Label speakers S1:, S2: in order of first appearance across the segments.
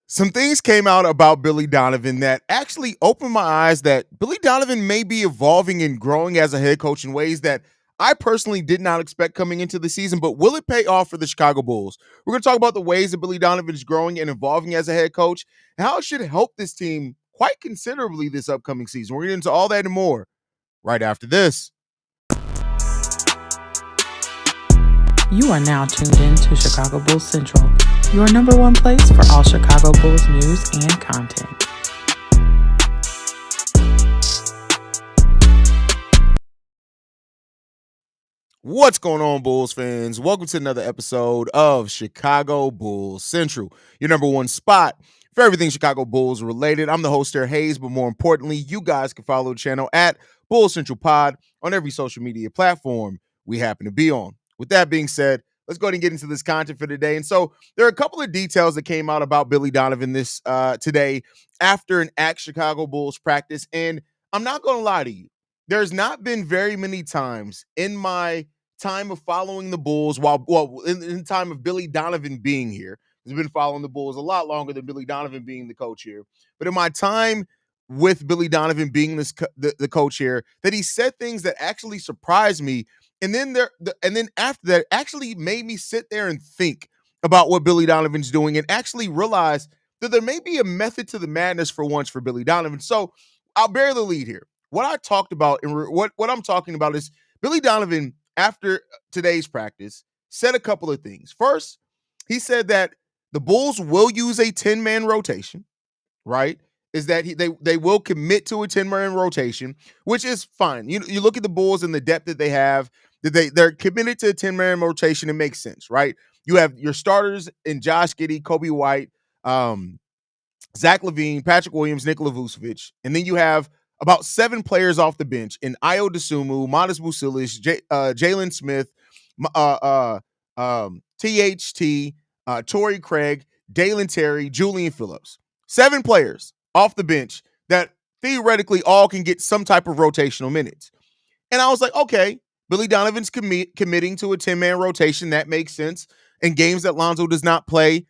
S1: Some things came out about Billy Donovan that actually opened my eyes that Billy Donovan may be evolving and growing as a head coach in ways that I personally did not expect coming into the season, but will it pay off for the Chicago Bulls? We're going to talk about the ways that Billy Donovan is growing and evolving as a head coach and how it should help this team quite considerably this upcoming season. We're going to get into all that and more right after this.
S2: You are now tuned in to Chicago Bulls Central, your number one place for all Chicago Bulls news and content.
S1: What's going on, Bulls fans? Welcome to another episode of Chicago Bulls Central, your number one spot for everything Chicago Bulls related. I'm the host here, Haize, but more importantly, you guys can follow the channel at Bulls Central Pod on every social media platform we happen to be on. With that being said, let's go ahead and get into this content for today. And so there are a couple of details that came out about Billy Donovan this today after an Chicago Bulls practice. And I'm not going to lie to you. There's not been very many times in my time of following the Bulls, in time of Billy Donovan being here. He's been following the Bulls a lot longer than Billy Donovan being the coach here. But in my time with Billy Donovan being the coach here, that he said things that actually surprised me, and then after that, actually made me sit there and think about what Billy Donovan's doing, and actually realize that there may be a method to the madness for once for Billy Donovan. So I'll bear the lead here. What I talked about and what I'm talking about is Billy Donovan, after today's practice, said a couple of things. First, he said that the Bulls will use a 10-man rotation, right? Is that they will commit to a 10-man rotation, which is fine. You look at the Bulls and the depth that they have, they're committed to a 10-man rotation. It makes sense, right? You have your starters in Josh Giddey, Kobe White, Zach LaVine, Patrick Williams, Nikola Vucevic, and then you have about 7 players off the bench in Ayo Dosunmu, Modest Bucilis, Jalen Smith, THT, Torrey Craig, Dalen Terry, Julian Phillips. 7 players off the bench that theoretically all can get some type of rotational minutes. And I was like, okay, Billy Donovan's committing to a 10-man rotation. That makes sense. In games that Lonzo does not play,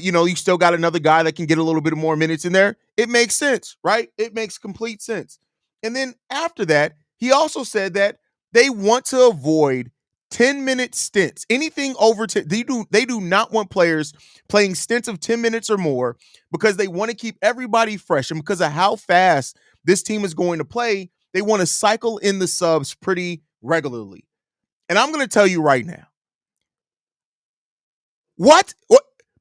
S1: you still got another guy that can get a little bit more minutes in there. It makes sense, right? It makes complete sense. And then after that, he also said that they want to avoid 10-minute stints. Anything over they do not want players playing stints of 10 minutes or more, because they want to keep everybody fresh. And because of how fast this team is going to play, they want to cycle in the subs pretty regularly. And I'm going to tell you right now, what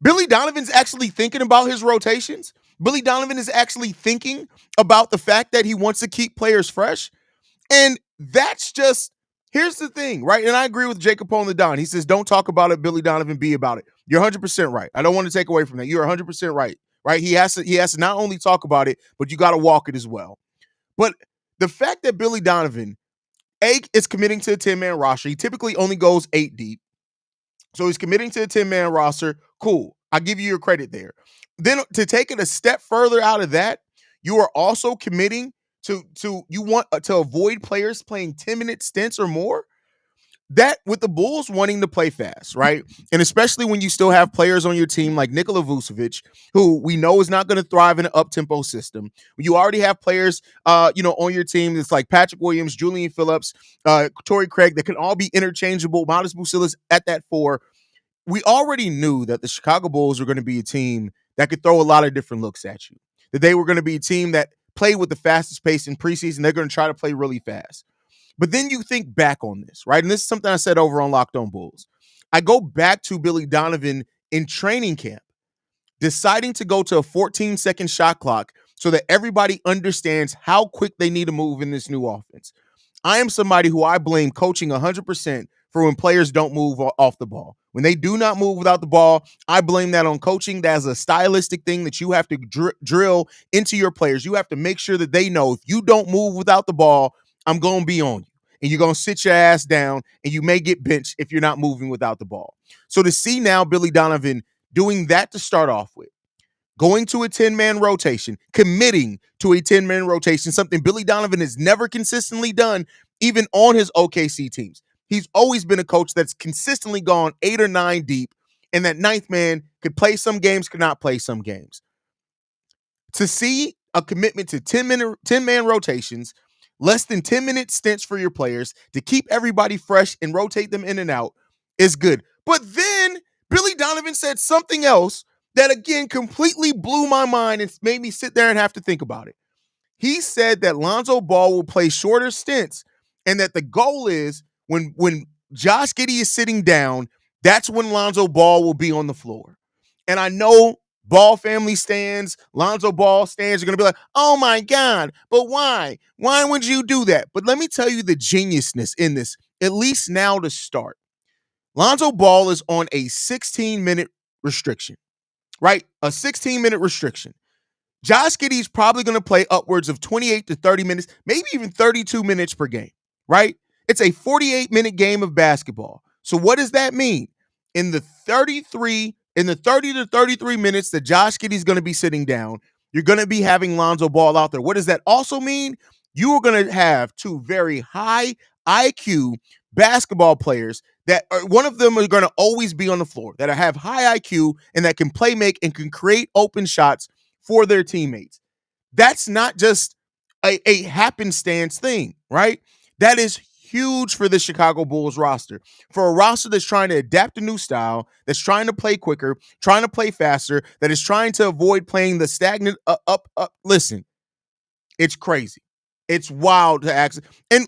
S1: Billy Donovan's actually thinking about his rotations. Billy Donovan is actually thinking about the fact that he wants to keep players fresh. And that's just, here's the thing, right? And I agree with Jacob on the Don. He says, don't talk about it, Billy Donovan, be about it. You're 100% right. I don't want to take away from that. You're 100% right, right? He has to not only talk about it, but you got to walk it as well. But the fact that Billy Donovan, is committing to a 10-man roster, he typically only goes 8 deep. So he's committing to a 10-man roster. Cool. I'll give you your credit there. Then to take it a step further out of that, you are also committing to you want to avoid players playing 10-minute stints or more. That with the Bulls wanting to play fast, right? And especially when you still have players on your team like Nikola Vucevic, who we know is not going to thrive in an up-tempo system. You already have players, on your team that's like Patrick Williams, Julian Phillips, Torrey Craig, that can all be interchangeable. Modest Bucilis at that 4. We already knew that the Chicago Bulls were going to be a team that could throw a lot of different looks at you. That they were going to be a team that played with the fastest pace in preseason. They're going to try to play really fast. But then you think back on this, right? And this is something I said over on Locked On Bulls. I go back to Billy Donovan in training camp, deciding to go to a 14-second shot clock so that everybody understands how quick they need to move in this new offense. I am somebody who I blame coaching 100% for when players don't move off the ball. When they do not move without the ball, I blame that on coaching. That's a stylistic thing that you have to drill into your players. You have to make sure that they know if you don't move without the ball, I'm going to be on you. And you're going to sit your ass down, and you may get benched if you're not moving without the ball. So to see now Billy Donovan doing that to start off with, going to a 10-man rotation, committing to a 10-man rotation, something Billy Donovan has never consistently done, even on his OKC teams. He's always been a coach that's consistently gone 8 or 9 deep And that ninth man could play some games, could not play some games. To see a commitment to 10-man rotations, less than 10-minute stints for your players to keep everybody fresh and rotate them in and out is good. But then Billy Donovan said something else that again completely blew my mind and made me sit there and have to think about it. He said that Lonzo Ball will play shorter stints and that the goal is when Josh Giddey is sitting down, that's when Lonzo Ball will be on the floor. And I know Ball family stands, Lonzo Ball stands are going to be like, oh my God, but why? Why would you do that? But let me tell you the geniusness in this, at least now to start. Lonzo Ball is on a 16-minute restriction, right? A 16-minute restriction. Josh Giddey's probably going to play upwards of 28 to 30 minutes, maybe even 32 minutes per game, right? It's a 48-minute game of basketball. So what does that mean? In the 30 to 33 minutes that Josh Giddey's going to be sitting down, you're going to be having Lonzo Ball out there. What does that also mean? You are going to have two very high IQ basketball players that one of them are going to always be on the floor, that have high IQ and that can play make and can create open shots for their teammates. That's not just a happenstance thing, right? That is huge for the Chicago Bulls roster. For a roster that's trying to adapt a new style, that's trying to play quicker, trying to play faster, that is trying to avoid playing the stagnant up. Listen, it's crazy. It's wild to ask. And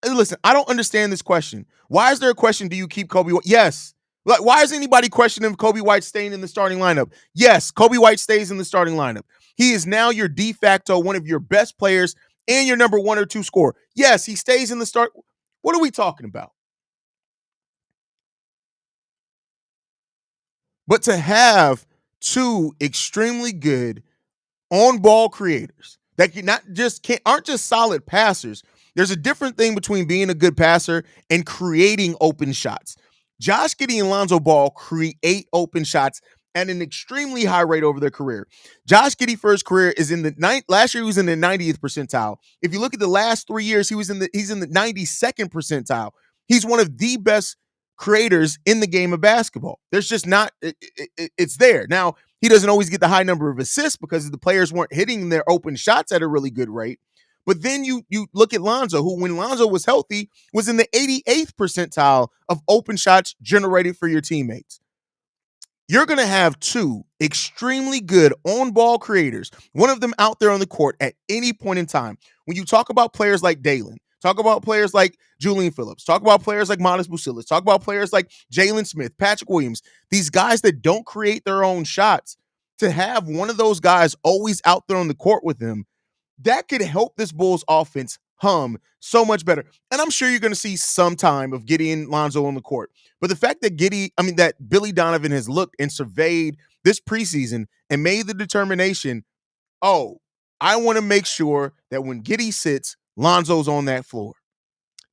S1: listen, I don't understand this question. Why is there a question, do you keep Kobe White? Yes. Like, why is anybody questioning if Kobe White staying in the starting lineup? Yes, Kobe White stays in the starting lineup. He is now your de facto one of your best players and your number 1 or 2 scorer. Yes, he stays in the start. What are we talking about? But to have two extremely good on-ball creators that aren't just solid passers. There's a different thing between being a good passer and creating open shots. Josh Giddey and Lonzo Ball create open shots at an extremely high rate over their career. Josh Giddey for his career is in the last year he was in the 90th percentile. If you look at the last 3 years, he's in the 92nd percentile. He's one of the best creators in the game of basketball. There's just not it's there. Now, he doesn't always get the high number of assists because the players weren't hitting their open shots at a really good rate. But then you look at Lonzo, who when Lonzo was healthy was in the 88th percentile of open shots generated for your teammates. You're going to have two extremely good on-ball creators, one of them out there on the court at any point in time. When you talk about players like Dalen, talk about players like Julian Phillips, talk about players like Modest Bucilis, talk about players like Jalen Smith, Patrick Williams, these guys that don't create their own shots, to have one of those guys always out there on the court with them, that could help this Bulls offense hum so much better. And I'm sure you're going to see some time of Giddey and Lonzo on the court. But the fact that that Billy Donovan has looked and surveyed this preseason and made the determination, oh, I want to make sure that when Giddey sits, Lonzo's on that floor.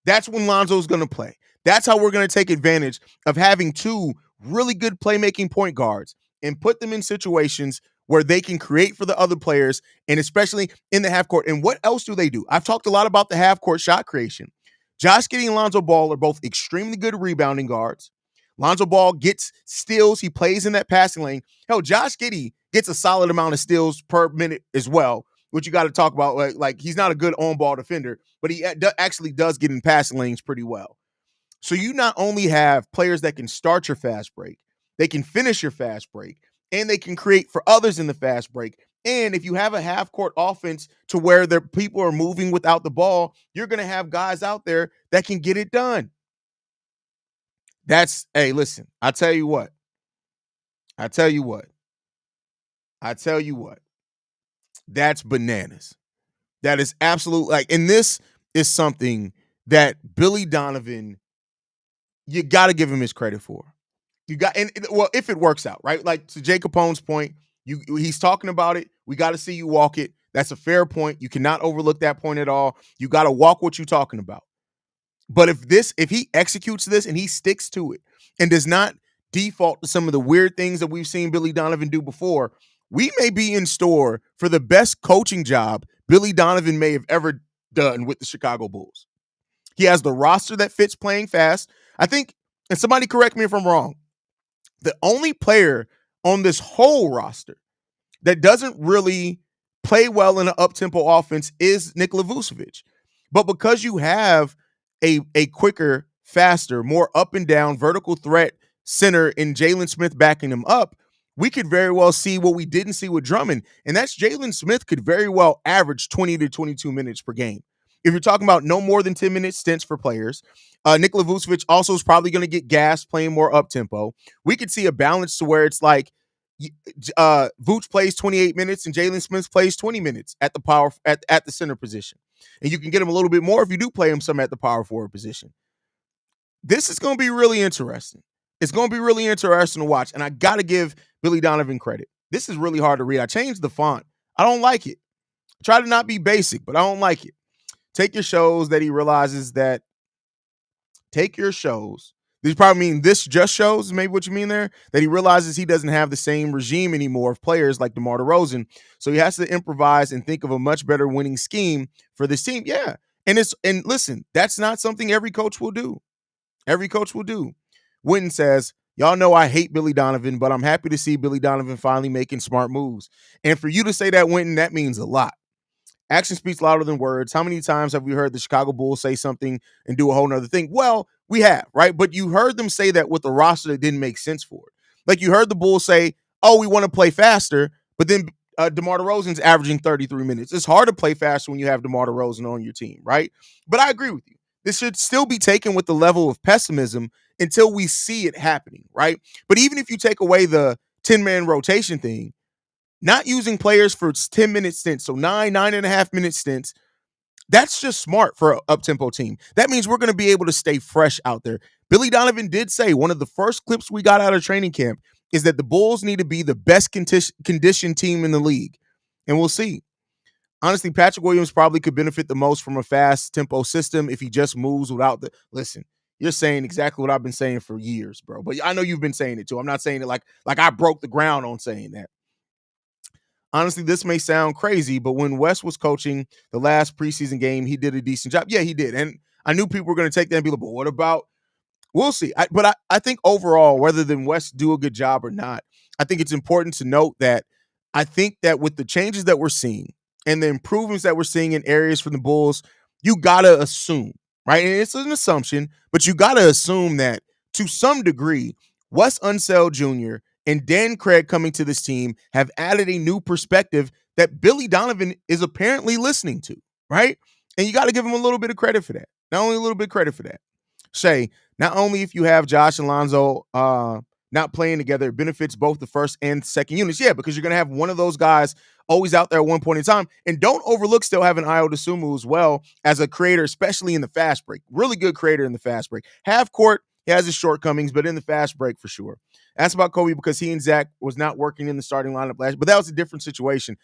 S1: That's when Lonzo's going to play. That's how we're going to take advantage of having two really good playmaking point guards and put them in situations where they can create for the other players, and especially in the half court. And what else do they do? I've talked a lot about the half court shot creation. Josh Giddey and Lonzo Ball are both extremely good rebounding guards. Lonzo Ball gets steals. He plays in that passing lane. Hell, Josh Giddey gets a solid amount of steals per minute as well, which you got to talk about. Like he's not a good on-ball defender, but he actually does get in passing lanes pretty well. So you not only have players that can start your fast break, they can finish your fast break, and they can create for others in the fast break. And if you have a half-court offense to where people are moving without the ball, you're going to have guys out there that can get it done. Hey, listen, I tell you what. That's bananas. That is absolute, and this is something that Billy Donovan, you got to give him his credit for. If it works out, right? Like to Jay Capone's point, he's talking about it. We got to see you walk it. That's a fair point. You cannot overlook that point at all. You got to walk what you're talking about. But if he executes this and he sticks to it and does not default to some of the weird things that we've seen Billy Donovan do before, we may be in store for the best coaching job Billy Donovan may have ever done with the Chicago Bulls. He has the roster that fits playing fast. I think, and somebody correct me if I'm wrong, The only player on this whole roster that doesn't really play well in an up-tempo offense is Nikola Vucevic. But because you have a quicker, faster, more up and down vertical threat center in Jalen Smith backing him up, we could very well see what we didn't see with Drummond. And that's Jalen Smith could very well average 20 to 22 minutes per game. If you're talking about no more than 10-minute stints for players, Nikola Vucevic also is probably going to get gas playing more up-tempo. We could see a balance to where it's like Vooch plays 28 minutes and Jalen Smith plays 20 minutes at the power at the center position. And you can get him a little bit more if you do play him some at the power forward position. This is going to be really interesting. It's going to be really interesting to watch. And I got to give Billy Donovan credit. This is really hard to read. I changed the font. I don't like it. I try to not be basic, but I don't like it. Take your shows that he realizes that take your shows. These probably mean this just shows, maybe what you mean there, that he realizes he doesn't have the same regime anymore of players like DeMar DeRozan. So he has to improvise and think of a much better winning scheme for this team. Yeah. And listen, that's not something every coach will do. Every coach will do. Witten says, y'all know I hate Billy Donovan, but I'm happy to see Billy Donovan finally making smart moves. And for you to say that, Witten, that means a lot. Action speaks louder than words. How many times have we heard the Chicago Bulls say something and do a whole nother thing? Well, we have, right? But you heard them say that with a roster that didn't make sense for it. Like you heard the Bulls say, oh, we want to play faster, but then DeMar DeRozan's averaging 33 minutes. It's hard to play faster when you have DeMar DeRozan on your team, right? But I agree with you. This should still be taken with the level of pessimism until we see it happening, right? But even if you take away the 10-man rotation thing, not using players for 10-minute stints, so 9.5 minute stints, that's just smart for an up-tempo team. That means we're going to be able to stay fresh out there. Billy Donovan did say one of the first clips we got out of training camp is that the Bulls need to be the best conditioned team in the league. And we'll see. Honestly, Patrick Williams probably could benefit the most from a fast tempo system if he just moves without the – listen, you're saying exactly what I've been saying for years, bro. But I know you've been saying it too. I'm not saying it like I broke the ground on saying that. Honestly, this may sound crazy, but when Wes was coaching the last preseason game, he did a decent job. Yeah, he did. And I knew people were going to take that and be like, but what about – we'll see. But I think overall, whether than Wes do a good job or not, I think it's important to note that I think that with the changes that we're seeing and the improvements that we're seeing in areas from the Bulls, you got to assume, right? And it's an assumption, but you got to assume that to some degree, Wes Unseld Jr. and Dan Craig coming to this team have added a new perspective that Billy Donovan is apparently listening to, right? And you got to give him a little bit of credit for that. Not only a little bit of credit for that. Shay, not only if you have Josh and Lonzo not playing together, it benefits both the first and second units. Yeah, because you're going to have one of those guys always out there at one point in time. And don't overlook still having Ayo Dosunmu as well as a creator, especially in the fast break. Really good creator in the fast break. Half court, he has his shortcomings, but in the fast break for sure. Ask about Kobe because he and Zach was not working in the starting lineup last, but that was a different situation,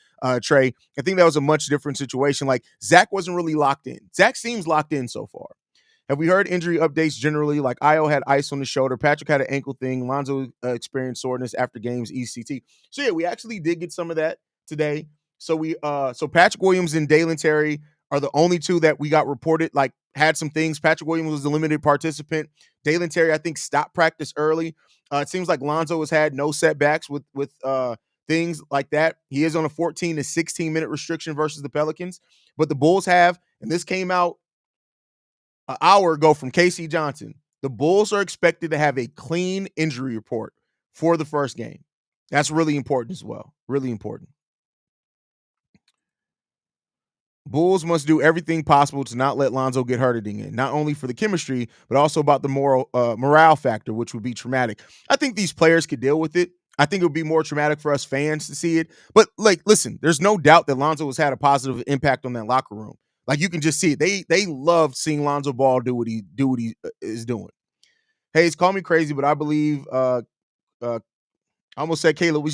S1: Trey. I think that was a much different situation. Like Zach wasn't really locked in. Zach seems locked in so far. Have we heard injury updates generally? Like Ayo had ice on the shoulder. Patrick had an ankle thing. Lonzo experienced soreness after games, ECT. So yeah, we actually did get some of that today. So so Patrick Williams and Dalen Terry are the only two that we got reported, like had some things. Patrick Williams was the limited participant. Dalen Terry, I think, stopped practice early. It seems like Lonzo has had no setbacks with things like that. He is on a 14 to 16 minute restriction versus the Pelicans, but the Bulls have, and this came out an hour ago from Casey Johnson. The Bulls are expected to have a clean injury report for the first game. That's really important as well. Really important. Bulls must do everything possible to not let Lonzo get hurt again, not only for the chemistry, but also about the morale factor, which would be traumatic. I think these players could deal with it. I think it would be more traumatic for us fans to see it. But, like, listen, there's no doubt that Lonzo has had a positive impact on that locker room. Like, you can just see it. They love seeing Lonzo Ball do what he is doing. Haize, call me crazy, but I believe I almost said Caleb.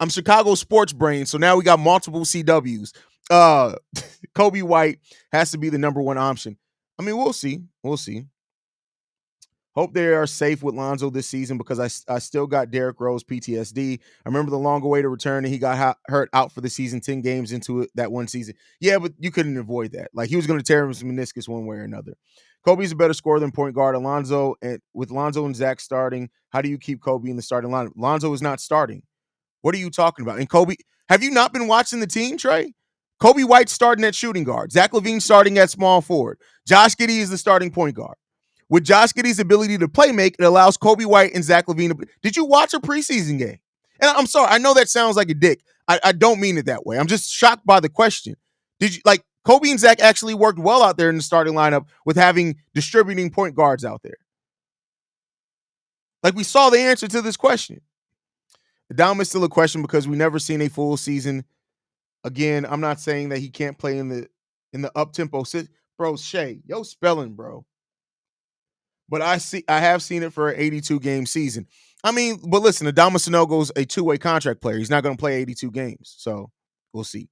S1: I'm Chicago sports brain, so now we got multiple CWs. Kobe White has to be the number one option. I mean, we'll see. We'll see. Hope they are safe with Lonzo this season because I still got Derrick Rose PTSD. I remember the long awaited return and he got hurt out for the season, 10 games into it that one season. Yeah, but you couldn't avoid that. Like, he was going to tear his meniscus one way or another. Kobe's a better scorer than point guard. With Lonzo and Zach starting, How do you keep Kobe in the starting lineup? Lonzo is not starting. What are you talking about? And Kobe, have you not been watching the team, Trey? Kobe White starting at shooting guard. Zach LaVine starting at small forward. Josh Giddey is the starting point guard. With Josh Giddey's ability to play make, it allows Kobe White and Zach LaVine to. Did you watch a preseason game? And I'm sorry, I know that sounds like a dick. I don't mean it that way. I'm just shocked by the question. Did you like Kobe and Zach actually worked well out there in the starting lineup with having distributing point guards out there? Like we saw the answer to this question. The Dom is still a question because we never seen a full season. Again, I'm not saying that he can't play in the up tempo. Bro, Shay, yo spelling, bro. But I have seen it for an 82 game season. I mean, but listen, Adama Sanogo's a two-way contract player. He's not going to play 82 games. So we'll see.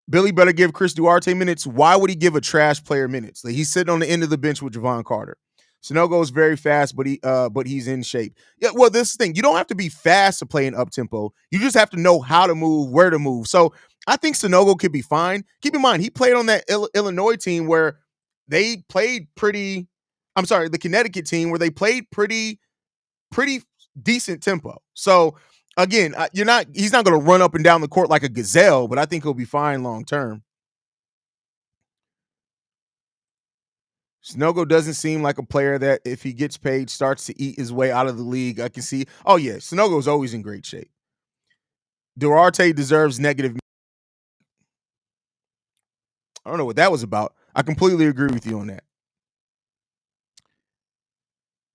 S1: Billy better give Chris Duarte minutes. Why would he give a trash player minutes? Like, he's sitting on the end of the bench with Javon Carter. Sanogo is very fast, but he's in shape. Yeah, well, this thing, you don't have to be fast to play an up tempo. You just have to know how to move, where to move. So I think Sanogo could be fine. Keep in mind, he played on that Illinois team where they played pretty. I'm sorry, the Connecticut team where they played pretty decent tempo. So again, he's not going to run up and down the court like a gazelle, but I think he'll be fine long term. Sanogo doesn't seem like a player that, if he gets paid, starts to eat his way out of the league. I can see. Oh yeah, Sanogo is always in great shape. Duarte deserves negative. I don't know what that was about. I completely agree with you on that.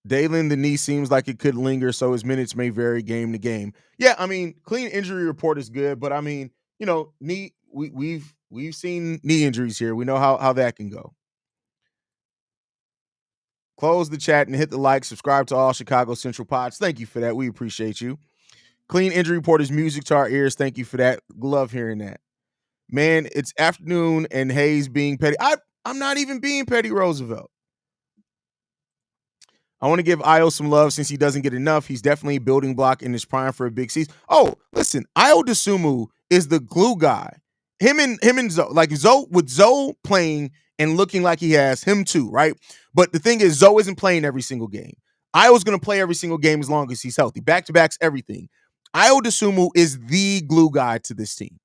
S1: Dalen, the knee seems like it could linger, so his minutes may vary game to game. Yeah, I mean, clean injury report is good, but I mean, knee. We've seen knee injuries here. We know how that can go. Close the chat and hit the like. Subscribe to all Chicago Central Pods. Thank you for that. We appreciate you. Clean injury report is music to our ears. Thank you for that. Love hearing that. Man, it's afternoon and Haize being petty. I'm not even being petty, Roosevelt. I want to give Io some love since he doesn't get enough. He's definitely a building block in his prime for a big season. Oh, listen, Io DeSumo is the glue guy. Him and Zoe, like Zoe, with Zoe playing and looking like he has, him too, right? But the thing is, Zoe isn't playing every single game. Io's going to play every single game as long as he's healthy. Back-to-backs, everything. Io DeSumo is the glue guy to this team.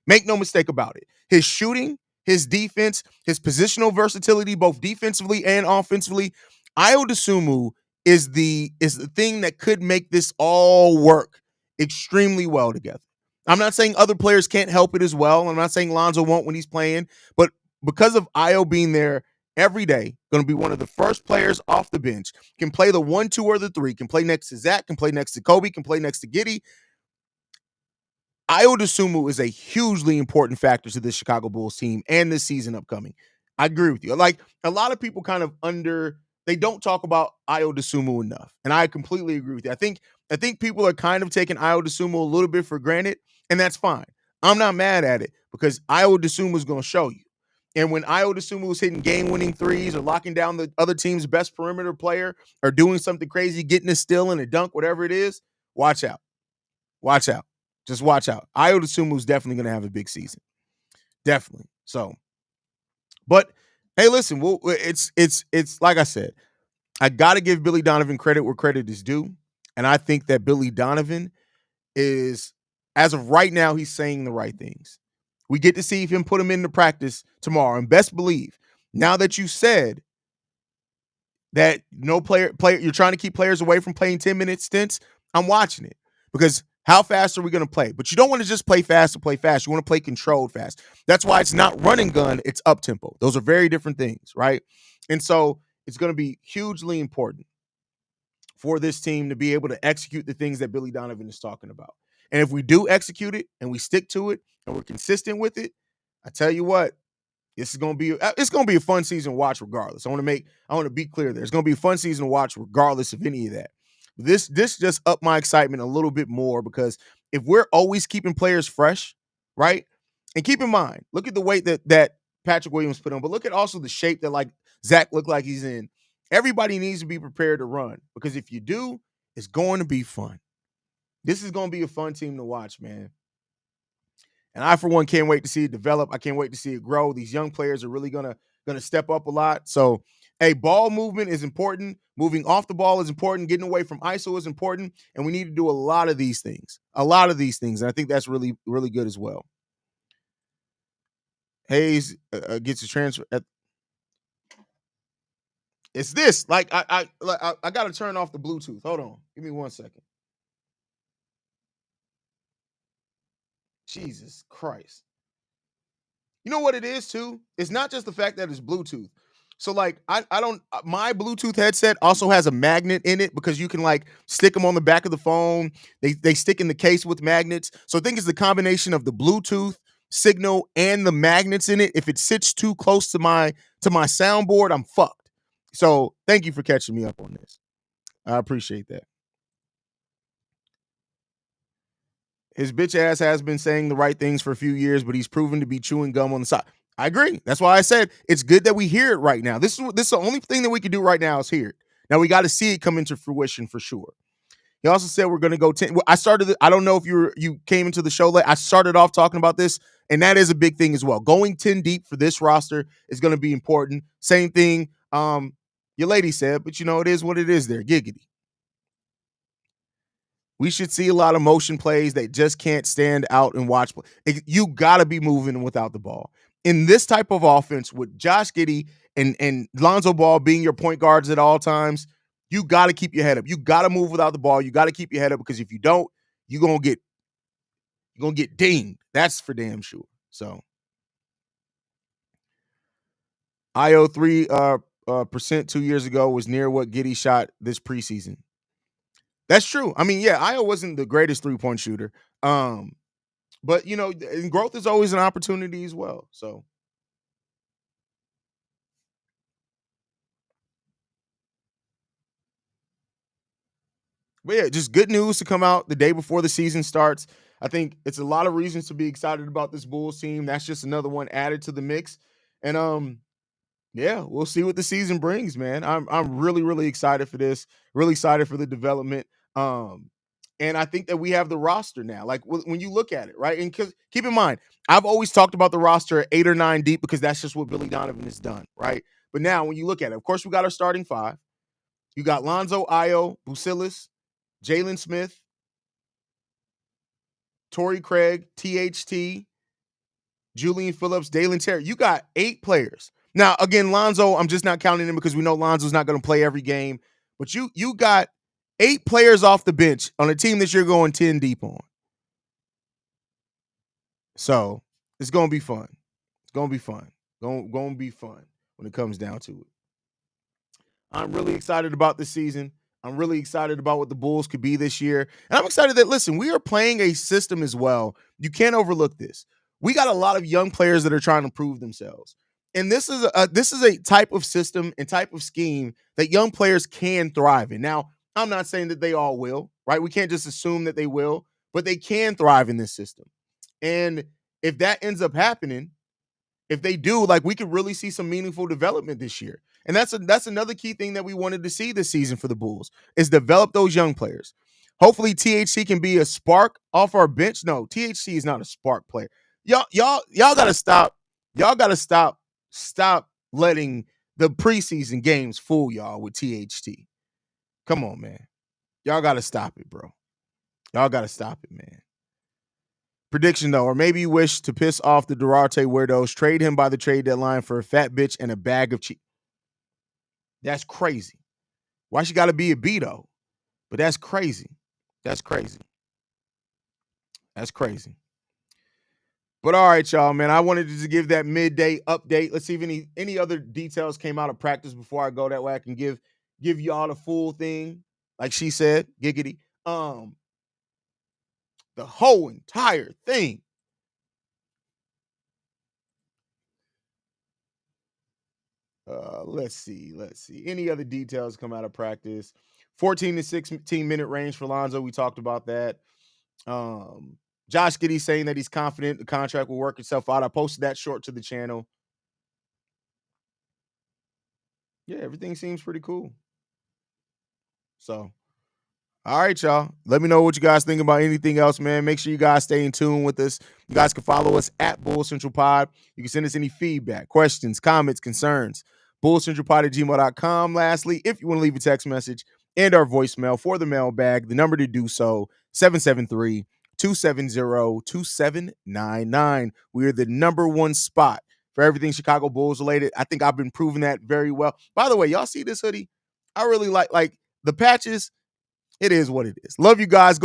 S1: Make no mistake about it. His shooting, his defense, his positional versatility, both defensively and offensively. Io DeSumo is the thing that could make this all work extremely well together. I'm not saying other players can't help it as well. I'm not saying Lonzo won't when he's playing, but because of Io being there every day, going to be one of the first players off the bench, can play the 1, 2, or the 3, can play next to Zach, can play next to Kobe, can play next to Giddey. Io DeSumo is a hugely important factor to this Chicago Bulls team and this season upcoming. I agree with you. Like, a lot of people kind of they don't talk about Io DeSumo enough, and I completely agree with you. I think people are kind of taking Io DeSumo a little bit for granted, and that's fine. I'm not mad at it because Io DeSumo is going to show you. And when Io DeSumo is hitting game-winning threes or locking down the other team's best perimeter player or doing something crazy, getting a steal and a dunk, whatever it is, watch out. Watch out. Just watch out. Io DeSumo is definitely going to have a big season. Definitely. So, but hey, listen, it's like I said, I got to give Billy Donovan credit where credit is due. And I think that Billy Donovan is, as of right now, he's saying the right things. We get to see him put him into practice tomorrow. And best believe, now that you said that no player, you're trying to keep players away from playing 10-minute stints, I'm watching it. Because how fast are we going to play? But you don't want to just play fast to play fast. You want to play controlled fast. That's why it's not run and gun, it's up tempo. Those are very different things, right? And so it's going to be hugely important for this team to be able to execute the things that Billy Donovan is talking about. And if we do execute it and we stick to it and we're consistent with it, I tell you what, it's going to be a fun season to watch regardless. I want to be clear there. It's going to be a fun season to watch regardless of any of that. This just upped my excitement a little bit more because if we're always keeping players fresh, right? And keep in mind, look at the weight that Patrick Williams put on, but look at also the shape that like Zach looked like he's in. Everybody needs to be prepared to run because if you do, it's going to be fun. This is going to be a fun team to watch, man. And I, for one, can't wait to see it develop. I can't wait to see it grow. These young players are really gonna step up a lot. So Hey, ball movement is important. Moving off the ball is important. Getting away from ISO is important. And we need to do a lot of these things. A lot of these things. And I think that's really, really good as well. Haize gets a transfer. It's this. Like I got to turn off the Bluetooth. Hold on. Give me 1 second. Jesus Christ. You know what it is too? It's not just the fact that it's Bluetooth. So like I don't my Bluetooth headset also has a magnet in it because you can like stick them on the back of the phone. They stick in the case with magnets. So I think it's the combination of the Bluetooth signal and the magnets in it. If it sits too close to my soundboard, I'm fucked. So thank you for catching me up on this. I appreciate that. His bitch ass has been saying the right things for a few years, but he's proven to be chewing gum on the side. I agree. That's why I said it's good that we hear it right now. This is the only thing that we can do right now is hear it. Now we got to see it come into fruition for sure. He also said we're going to go 10. I started. I don't know if you came into the show late. I started off talking about this, and that is a big thing as well. Going 10 deep for this roster is going to be important. Same thing. Your lady said, but it is what it is. There, Giggity. We should see a lot of motion plays that just can't stand out and watch. You got to be moving without the ball. In this type of offense with Josh Giddey and Lonzo Ball being your point guards at all times, you got to keep your head up. You got to move without the ball. You got to keep your head up because if you don't, you're going to get dinged. That's for damn sure. So IO 3% 2 years ago was near what Giddey shot this preseason. That's true. I mean, yeah, Io wasn't the greatest 3-point shooter. But and growth is always an opportunity as well. So but yeah, just good news to come out the day before the season starts. I think it's a lot of reasons to be excited about this Bulls team. That's just another one added to the mix. And yeah, we'll see what the season brings, man. I'm really, really excited for this. Really excited for the development. And I think that we have the roster now. Like when you look at it, right? And keep in mind, I've always talked about the roster at 8 or 9 deep because that's just what Billy Donovan has done, right? But now when you look at it, of course, we got our starting 5. You got Lonzo, Io, Busilis, Jalen Smith, Torrey Craig, THT, Julian Phillips, Dalen Terry. You got 8 players. Now, again, Lonzo, I'm just not counting him because we know Lonzo's not going to play every game. But you got 8 players off the bench on a team that you're going 10 deep on. So it's going to be fun. It's going to be fun. Going to be fun when it comes down to it. I'm really excited about this season. I'm really excited about what the Bulls could be this year. And I'm excited that, listen, we are playing a system as well. You can't overlook this. We got a lot of young players that are trying to prove themselves. And this is a type of system and type of scheme that young players can thrive in. Now, I'm not saying that they all will, right? We can't just assume that they will, but they can thrive in this system. And if that ends up happening, if they do, like, we could really see some meaningful development this year. And that's another key thing that we wanted to see this season for the Bulls is develop those young players. Hopefully THC can be a spark off our bench. No, THC is not a spark player. Y'all gotta stop. Y'all gotta stop letting the preseason games fool y'all with THT. Come on, man. Y'all gotta stop it, bro. Y'all gotta stop it, man. Prediction though, or maybe you wish to piss off the Duarte weirdos, trade him by the trade deadline for a fat bitch and a bag of cheese. That's crazy. Why she got to be a B though? But that's crazy. That's crazy. That's crazy. But all right, y'all, man. I wanted to give that midday update. Let's see if any other details came out of practice before I go. That way I can give y'all the full thing, like she said, giggity. The whole entire thing. Let's see. Any other details come out of practice? 14 to 16-minute range for Lonzo. We talked about that. Josh Giddey saying that he's confident the contract will work itself out. I posted that short to the channel. Yeah, everything seems pretty cool. So, all right, y'all. Let me know what you guys think about anything else, man. Make sure you guys stay in tune with us. You guys can follow us at Bull Central Pod. You can send us any feedback, questions, comments, concerns. bullcentralpod@gmail.com. Lastly, if you want to leave a text message and our voicemail for the mailbag, the number to do so, 773-270-2799. We are the number one spot for everything Chicago Bulls related. I think I've been proving that very well. By the way, y'all see this hoodie? I really like the patches. It is what it is. Love you guys. Go